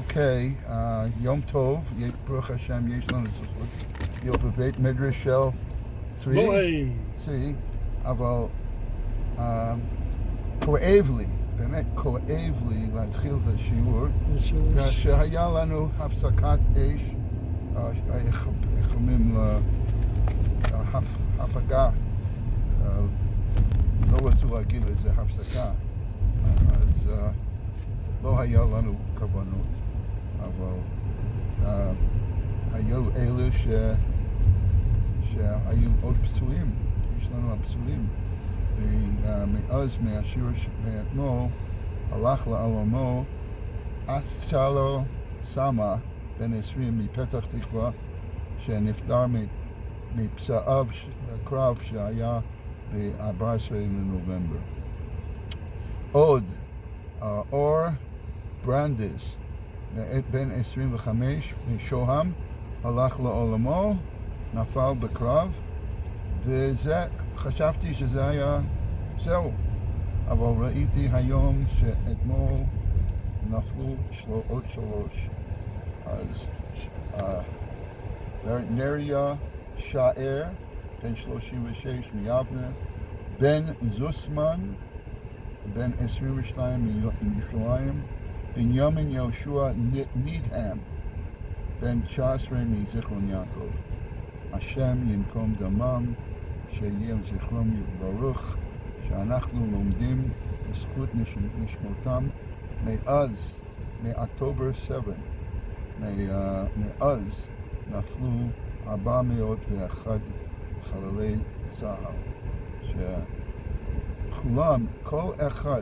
אוקיי, יום טוב, ברוך השם, יש לנו זכות להיות בבית מדרש של לאוין. צבי, אבל כואב לי, באמת כואב לי להתחיל את השיעור, שהיה לנו הפסקת אש, איך אומרים, הפגה, לא רצו להגיד לזה הפסקה, אז לא היה לנו כוונות, אבל היו אלו שהיו עוד פצועים, יש לנו הפצועים, ומאז מהשיעור מאתמול הלך לעולמו אסצ'לו סמה, בן 20 מפתח תקווה, שנפטר מפצעיו הקרב שהיה ב-14 לנובמבר. עוד אור ברנדס, בן 25 משוהם, הלך לעולמו, נפל בקרב, וזה, חשבתי שזה היה זהו, אבל ראיתי היום שאתמול נפלו עוד שלוש. אז נריה שער, בן 36 מיבנה, בן זוסמן, בן 22 מירושלים, בנימין יהושע נידהם, בן 19 מזיכרון יעקב. השם ינקום דמם, שיהיה זכרם ברוך, שאנחנו לומדים בזכות נשמותם מאז, מאוקטובר 7, מאז נפלו 401 חללי צה"ל, שכולם, כל אחד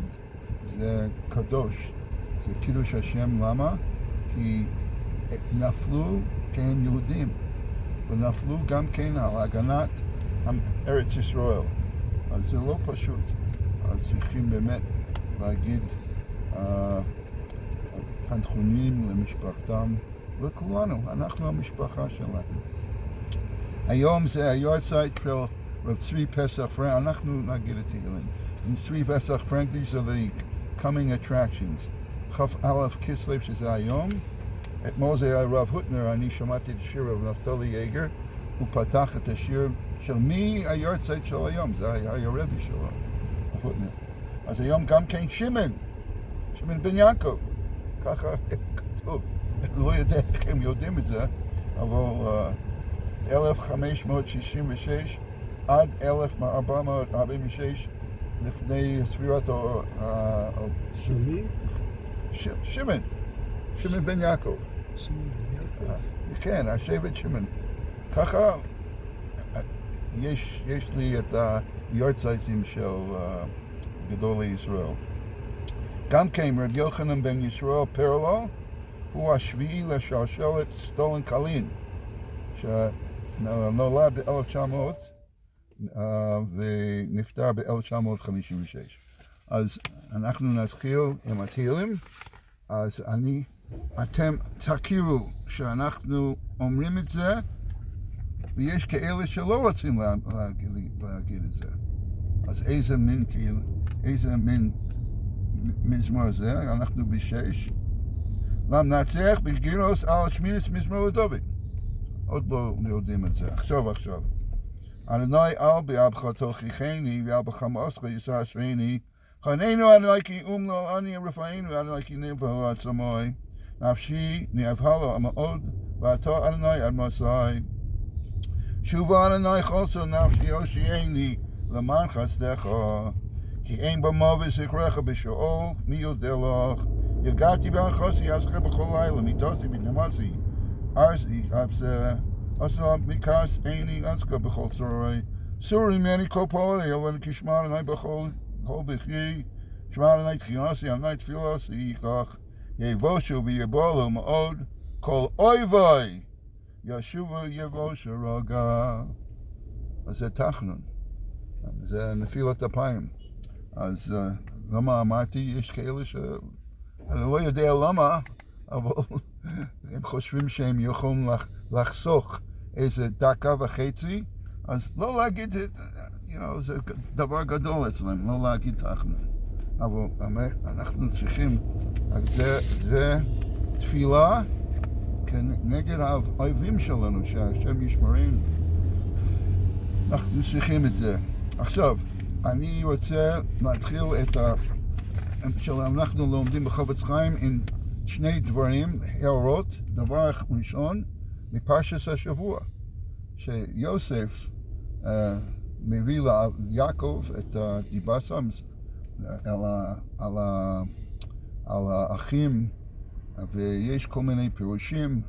זה קדוש, זה קידוש השם. למה? כי נפלו כי הם יהודים, ונפלו גם כן על הגנת ארץ ישראל, אז זה לא פשוט. אז צריכים באמת להגיד תנחומים למשפחתם, לכולנו, אנחנו המשפחה שלנו. היום זה היורצייט של רב צבי פסח פרנק, אנחנו נגיד את תהילים. צבי פסח פרנק, these are the coming attractions. כ"א כסלו שזה היום. אתמול זה היה רב הוטנר, אני שמעתי את השיר רב נפתלי יגר, הוא פתח את השיר של מי היורצייט של היום, זה היה הרבי שלו, רב הוטנר. אז היום גם כן שמעון בן יעקב, ככה כתוב. לא יודע איך הם יודעים את זה, אבל 1566 עד 1446 לפני ספירת שמי? שמעון בן יעקב. שמעון בן יעקב? כן, השבט שמעון. ככה יש לי את היורצייטים של גדולי ישראל. גם כן רב יוחנן בן ישראל פרלו, הוא השביעי לשלשלת סטולן קלין, שנולד ב-1900 ונפטר ב-1956. אז אנחנו נתחיל עם התהילים. אז אתם תכירו שאנחנו אומרים את זה, ויש כאלה שלא רוצים להגיד את זה. אז איזה מין תהיל, איזה מין מזמור זה? אנחנו בשש. למנצח בגירוס על שמינס מזמור לדוד. עוד לא יודעים את זה. עכשיו. אדוני אל בעבך תוכיחני ועל בחמאסך ישעשעני. חננו אדוני כי אומנו אני רפאנו אדוני כי נבהל עצמי. נפשי נבהלה מאוד ואתה אדוני עד מסי. שובה אדוני חוסר נפשי הושיעני למען חסדך. כי אין במוות זכרך בשאול מי יודע לך. יגעתי בהנחוסי אזכר בכל לילה מיתוסי בנמסי ארזי אבזה אסלה מכעס איני אזכר בכל צורי סורי ממני כל פועלי אבל כשמע אדוני בכל בכי שמע אדוני תחיינסי אדוני תפילוסי כך יבושו ויבולו מאוד כל אויבי ישובו יבושו רגע. אז זה תחנון, זה נפילת אפיים. אז למה אמרתי, יש כאלה אני לא יודע למה, אבל הם חושבים שהם יכולים לחסוך איזה דקה וחצי, אז לא להגיד, זה דבר גדול אצלם, לא להגיד תחנון. אבל אנחנו צריכים, זה תפילה כנגד האויבים שלנו, שהשם ישמרנו. אנחנו צריכים את זה. עכשיו, אני רוצה להתחיל את שאנחנו לומדים בחפץ חיים עם שני דברים, הערות. דבר ראשון, מפרשת השבוע, שיוסף מביא ליעקב את הדיבסה על האחים, ויש כל מיני פירושים,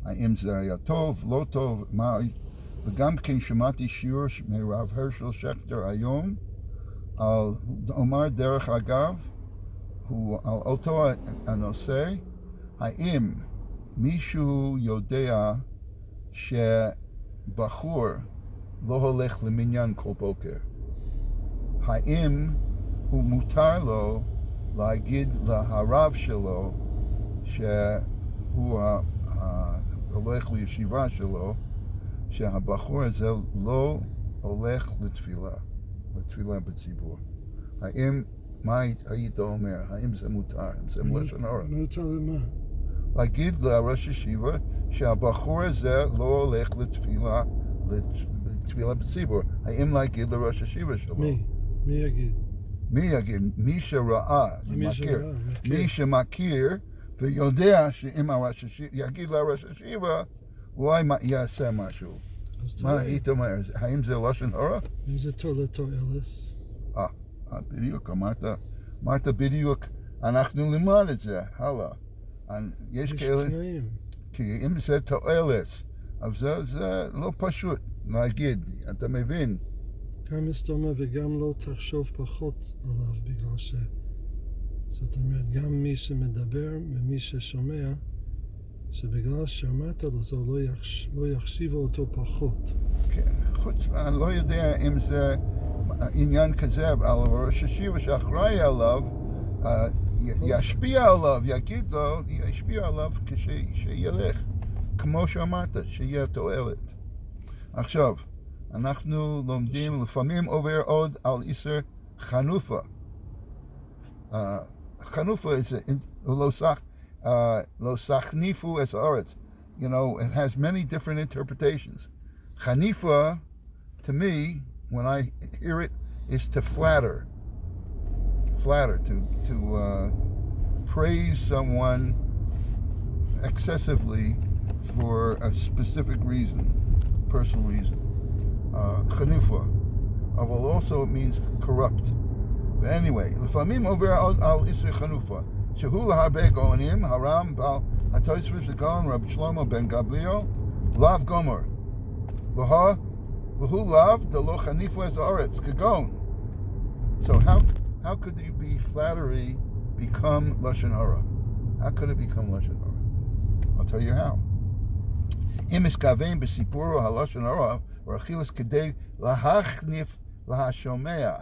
האם זה היה טוב, לא טוב, מה... וגם כן שמעתי שיעור מרב הרשל שכטר היום, על, אומר דרך אגב, הוא על אותו הנושא, האם מישהו יודע שבחור לא הולך למניין כל בוקר? האם הוא מותר לו להגיד להרב שלו שהוא הולך לישיבה שלו, שהבחור הזה לא הולך לתפילה בציבור? האם, מה היית אומר? האם זה מותר? האם זה לשון הרע? מותר למה? להגיד לראש ישיבה שהבחור הזה לא הולך לתפילה בציבור. האם להגיד לראש ישיבה שלו? מי? מי יגיד? מי יגיד? מי שראה, מי שמכיר ויודע שאם הראש ישיבה יגיד לראש ישיבה, אולי יעשה משהו. מה היית אומר? האם זה לשון הרע? אם זה לתועלת. בדיוק, אמרת בדיוק, אנחנו נלמד את זה, הלאה. יש כאלה, כי אם זה תועלת, אבל זה לא פשוט להגיד, אתה מבין? גם מסתומר וגם לא תחשוב פחות עליו בגלל ש... זאת אומרת, גם מי שמדבר ומי ששומע, שבגלל שאמרת לו זה לא יחשיבו אותו פחות. כן, אני לא יודע אם זה עניין כזה, אבל ראש ישיבה שאחראי עליו, ישפיע עליו, יגיד לו, ישפיע עליו כשילך, כמו שאמרת, שיהיה תועלת. עכשיו, אנחנו לומדים, לפעמים עובר עוד על איסר חנופה. חנופה לא סחניפו את הארץ. You know, it has many different interpretations. Chanifa, to me, when I hear it, is to flatter. To praise someone excessively for a specific reason, personal reason. Chanifa. Well, also it means corrupt. But anyway, לפעמים עובר על איסר חנופה. שהוא להרבה גאונים, הרם בעל התוספות הגאון רב שלמה בן גבליאל, לאו גומר. והוא לאו דלא חניפו את הארץ, כגאון. So how could you be flattery become Lashon Hara? How could it become Lashon Hara? I'll tell you how. אם מסכוון בסיפורו הלשון הרע, ורכילס כדי להחניף להשומע,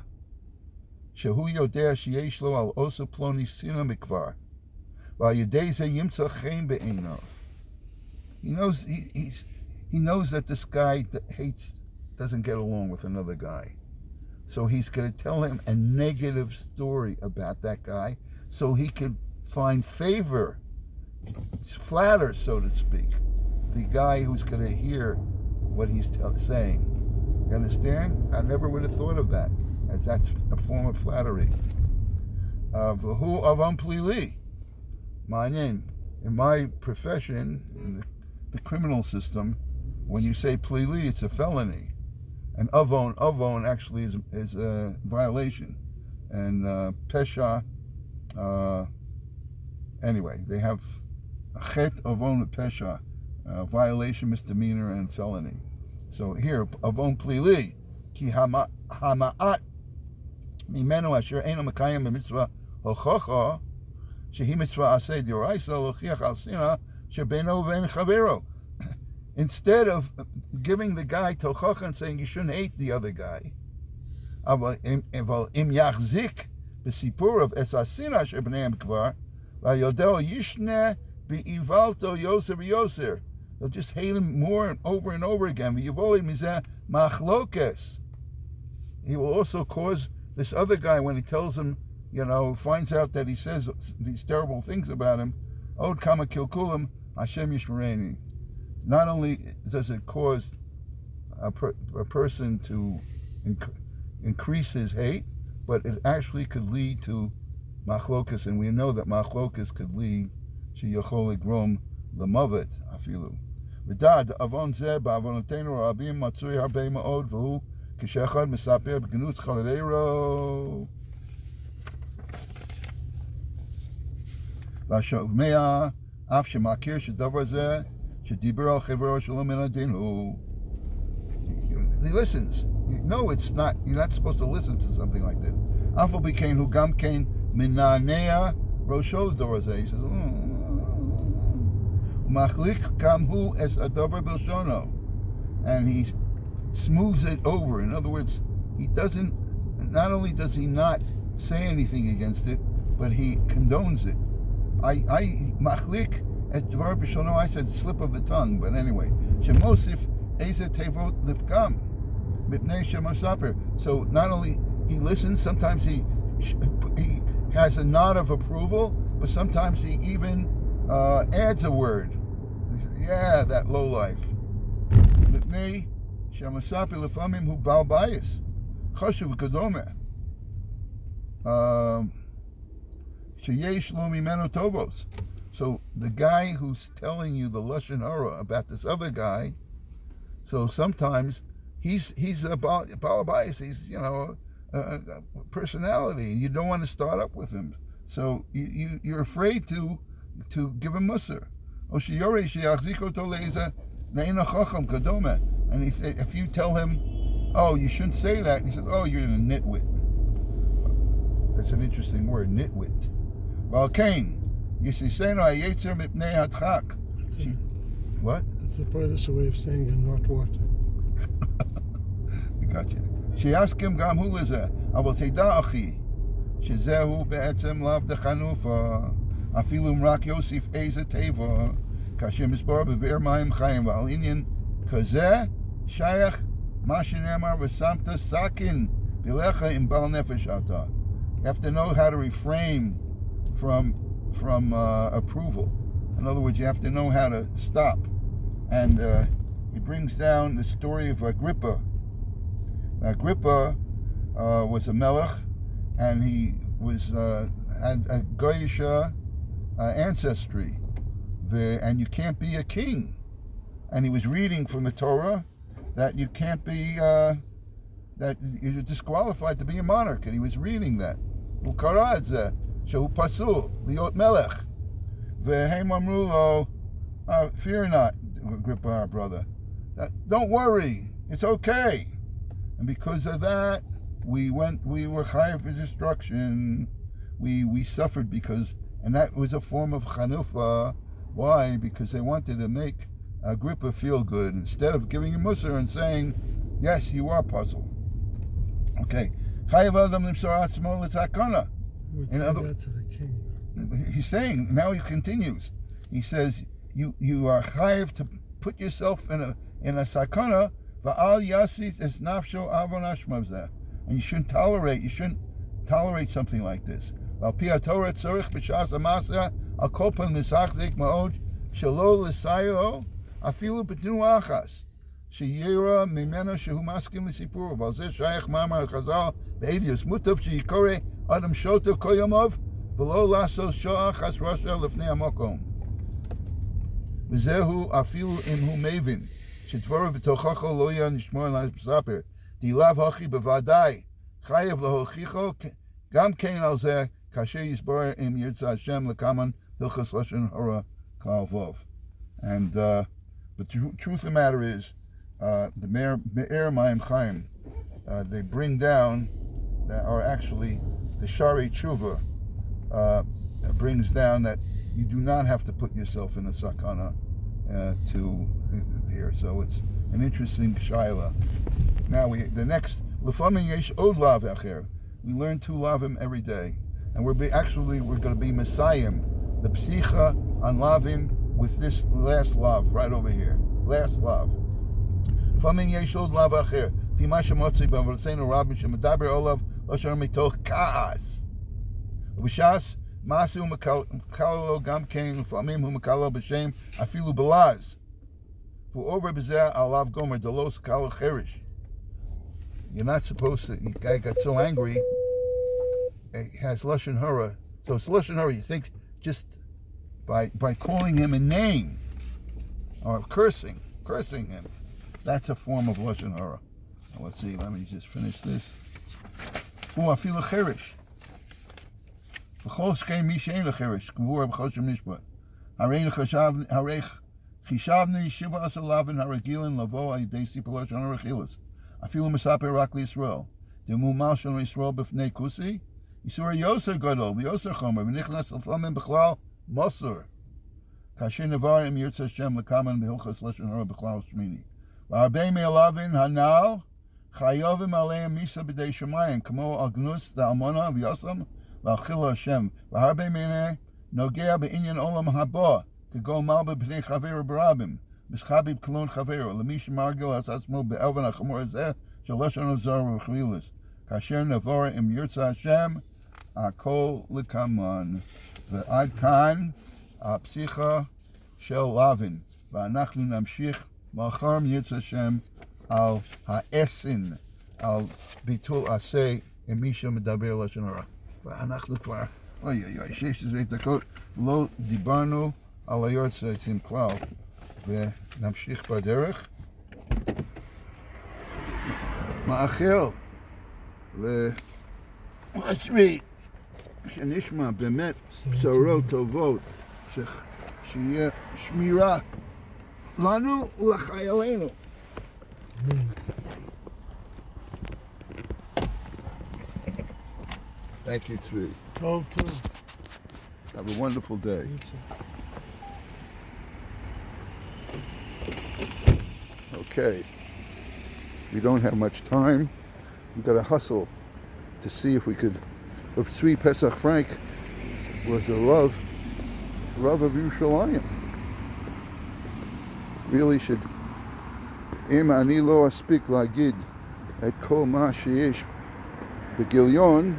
שהוא יודע שיש לו על עושה פלוני שנאה מכבר, ועל ידי זה ימצא חן בעיניו. He knows that this guy doesn't get along with another guy. So he's going to tell him a negative story about that guy so he can find favor, flatter, so to speak, the guy who's going to hear what he's saying. You understand? I never would have thought of that, as that's a form of flattery. Who avam plili? In my profession, in the criminal system, when you say plili, it's a felony. And avon actually is a violation. And pesha, anyway, they have chet, avon, pesha, violation, misdemeanor, and felony. So here, avon plili, ki hama'at mimenu asher eino mekayem b'mitzvah hochocha, shehi mitzvah aseh d'oraisa lochiach al sina shebeino v'en chavero. Instead of giving the guy tochacha and saying you shouldn't hate the other guy, אבל אם יחזיק בסיפור of esasina שבניהם כבר, והיודע ישנה באיוולתו יוסר ויוסר. They'll just hate him more and over again. ויבוא מזה מחלוקס. He will also cause this other guy, when he tells him, finds out that he says these terrible things about him, Od kama kilkulim Hashem yishmereni. Not only does it cause a person to increase his hate, but it actually could lead to machlokas, and we know that machlokas could lead to yachol legrom l'mavet afilu. V'dad avon zeh ba'avonotenu rabim matzui harbei ma'od v'hu k'shechad mesaper b'gnutz chaladeiro. V'ashomea af shemakir shedavar zeh shediber al chevro shalom en adinu. He listens. No, it's not. You're not supposed to listen to something like that. Afal b'kein hu gam kein minanea roshol davar zeh. He says, Machlik kam hu es adavar bilshono, and he smooths it over. In other words, he doesn't. Not only does he not say anything against it, but he condones it. I machlik es davar bilshono. I said slip of the tongue, but anyway, shemosif eze tevot lifkam mipnei shemasaper. So not only he listens, sometimes he has a nod of approval, but sometimes he even adds a word. Yeah, that low life. Mipnei shemasaper lefamim hu bal bayis chashuv kadome sheyesh lo mimeno tovos. So the guy who's telling you the lashon hara about this other guy, so sometimes he's a balabais. He's a personality, and you don't want to start up with him. So you're afraid to give him musar. And if you tell him, oh, you shouldn't say that, he says, oh, you're a nitwit. That's an interesting word, nitwit. Well, Cain, yisiseno hayetzer mipnei hadchak. What? It's a Polish way of saying and not what. I got you. שיסכים גם הוא לזה, אבל תדע אחי, שזהו בעצם לאו דחנופה, אפילו אם רק יוסיף איזה טבע, כאשר מסבור בבאר מים חיים, ועל עניין כזה שייך מה שנאמר ושמת סכין בלך עם בעל נפש אתה. You have to know how to refrain from approval. In other words, you have to know how to stop. And he brings down the story of Agrippa. Agrippa was a melech, and he had a Goyish ancestry, and you can't be a king. And he was reading from the Torah that you can't be, that you're disqualified to be a monarch, and he was reading that. Ukara zeh shehu pasul liot melech, vehem amru lo, fear not, Agrippa, our brother. Don't worry, it's okay. And because of that, we were chayav for destruction. We suffered and that was a form of chanufa. Why? Because they wanted to make Agrippa feel good instead of giving him musar and saying, yes, you are puzzled. Okay. Chayav adam limsor atzmo l'tzakana. Would say that to the king. He's saying, now he continues. He says, you are chayav to put yourself in a sakana. And you shouldn't tolerate something like this. שדברו בתוכחו לא יהיה נשמור על מספר. דילב הוכי בוודאי, חייב להוכיחו, גם כן על זה, כאשר יסבור אם ירצה השם לקמן הלכס לשון הרע כלל ווב. And the truth of the matter is, the Me'er Mayim Chaim, they bring down, or actually, the Shari Tshuva brings down that you do not have to put yourself in a sakana to here. So it's an interesting shaila. Now the next L'famim yesh od lav acher. We learn 2 lavim every day, and we're going to be Messiahim, the psicha on lavim with this last lav right over here. Last lav. L'famim yesh od lav acher. V'ma shemotzi b'avoseinu rabbi shemedaber olav lashon mitoch kaas. V'shas מעשה הוא מקלל לו גם כן, לפעמים הוא מקלל לו בשם אפילו בלעז. והוא עובר בזה עליו גומר, דלא סקל חרש. You're not supposed to, the guy got so angry, he has Lashon Hara. So it's Lashon Hara, you think just by calling him a name, or cursing him, that's a form of Lashon Hara. Now let's see, let me just finish this. Afilu Cherish. V'chol shkei mi she'en l'cherish, k'vur b'chol shem nishbat. Harei chishavni shiva asar lavin haragilin lavo al-yidei sipur Lashon Hara chilas. Afilu mesaper rak l'Yisrael. Demumal shel Yisrael b'fnei kusi. Yisur yoser gadol v'yoser chomer v'nichnas l'famim b'chlal mosur. Kasher nevar im yirtz Hashem l'kaman b'hilchas Lashon Hara b'chlal shmini. V'harbei me'alavin hanal chayovim aleim misa b'dei shemayim kamo agnus da'amona v'yosam v'achila Hashem. V'harbei me'nei nogea be'inyan olam haba k'go mal b'pnei chaver b'rabim. Mischabi b'klon chavero l'mi shemargil as asmo be'elvan ha'chamor zeh shel Lashon Hara v'chlilas. Kasher nevar im yirtz Hashem akol l'kaman. ועד כאן הפסיכה של לאוין, ואנחנו נמשיך מחר ירצה השם על האסן, על ביטול עשה עם מי שמדבר לשון הרע. ואנחנו כבר, 16 דקות, לא דיברנו על היורצייטים כלל, ונמשיך בדרך. מאחל לעצמי שנשמע באמת בשורות טובות, שיהיה שמירה לנו ולחיילינו. Thank you, Tzvi. טוב, טוב. Have a wonderful day. Okay. We don't have much time. We've got to hustle to see if we could. Of Tzvi Pesach Frank was a Rav of Yerushalayim. Really should. Im ani lo aspik lagid et kol ma sheyesh begilyon,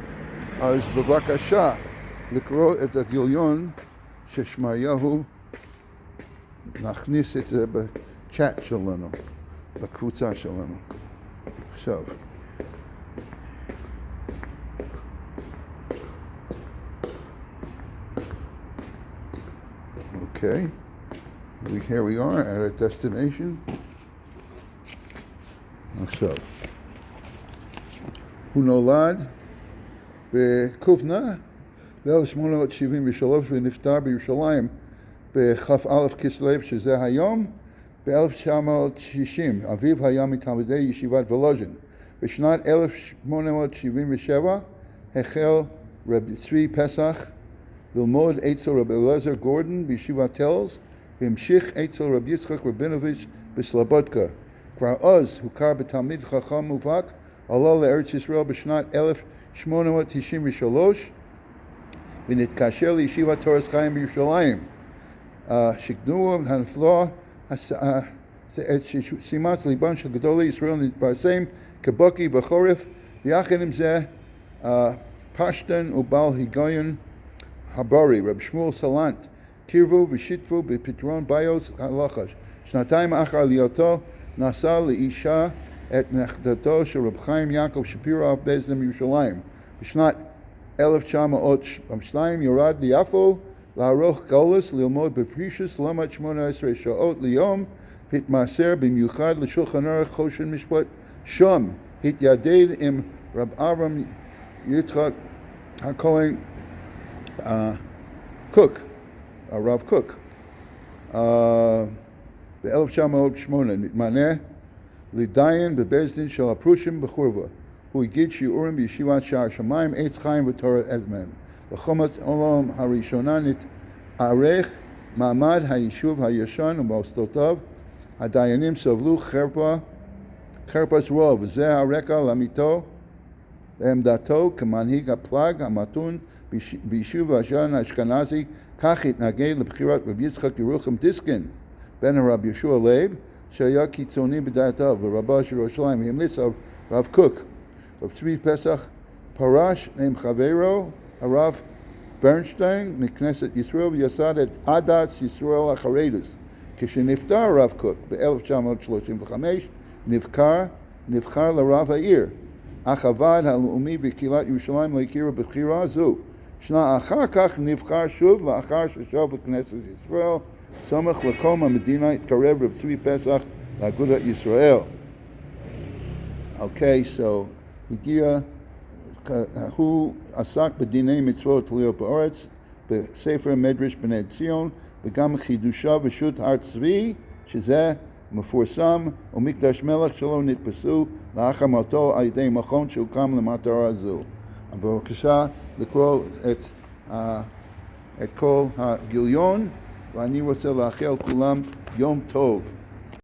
az bevakasha לקרוא את הגיליון ששמריהו נכניס את זה בצ'אט שלנו, בקבוצה שלנו. עכשיו. Okay, here we are at our destination. עכשיו, הוא נולד בקובנה ב-1873 ונפטר בירושלים בכ"א כסלו, שזה היום, ב-1960. אביו היה מתלמידי ישיבת וולוז'ין. בשנת 1877 החל רבי צבי פסח ללמוד אצל רבי אלעזר גורדון בישיבת טלז, והמשיך אצל רבי יצחק רבינוביץ' בסלובודקה. כבר אז הוכר בתלמיד חכם מובהק, עלה לארץ ישראל בשנת 1893, ונתקשר לישיבת תורס חיים בירושלים. שכנוע הנפלא שימץ ליבם של גדולי ישראל נתפרסם כבוקי בחורף, ויחד עם זה פשטן ובעל היגיון הברי, רב שמואל סלנט, קירבו ושיתפו בפתרון בעיות הלכה. שנתיים אחר עלייתו נשא לאישה את נכדתו של רב חיים יעקב שפירא אב באזן מירושלים. בשנת 1902 ירד ליפו לערוך גולס, ללמוד בפרישוס, למד 18 שעות ליום, התמסר במיוחד לשולחן ערוך חושן משפט. שם התיידד עם רב אברהם יצחק הכהן קוק, הרב קוק. ב-1908 מתמנה לדיין בבית דין של הפרושים בחורבה. הוא הגיד שיעורים בישיבת שער שמיים, עץ חיים ותורת אדמן. בחומת עולם הראשונה נתארך מעמד היישוב הישן ומוסדותיו. הדיינים סבלו חרפת רוב, וזה הרקע לעמדתו כמנהיג הפלג המתון ביישוב השן האשכנזי. כך התנגד לבחירת רבי יצחק ירוחם דיסקין בן הרב יהושע לייב, שהיה קיצוני בדעתו ורבה של ירושלים. המליץ על רב קוק. רב צבי פסח פרש עם חברו הרב ברנשטיין מכנסת ישראל ויסד את עדס ישראל החרדוס. כשנפטר הרב קוק ב-1935 נבחר לרב העיר, אך הוועד הלאומי בקהילת ירושלים לא הכיר בבחירה זו. שנה אחר כך נבחר שוב לאחר ששב לכנסת ישראל, סמוך לקום המדינה התקרב רב צבי פסח לאגודת ישראל. אוקיי, הגיע, הוא עסק בדיני מצוות תלויות בארץ, בספר מדרש בני ציון, וגם חידושה ושות הר צבי, שזה מפורסם, ומקדש מלך שלו נתפסו לאחר מותו על ידי מכון שהוקם למטרה זו. בבקשה לקרוא את כל הגיליון, ואני רוצה לאחל כולם יום טוב.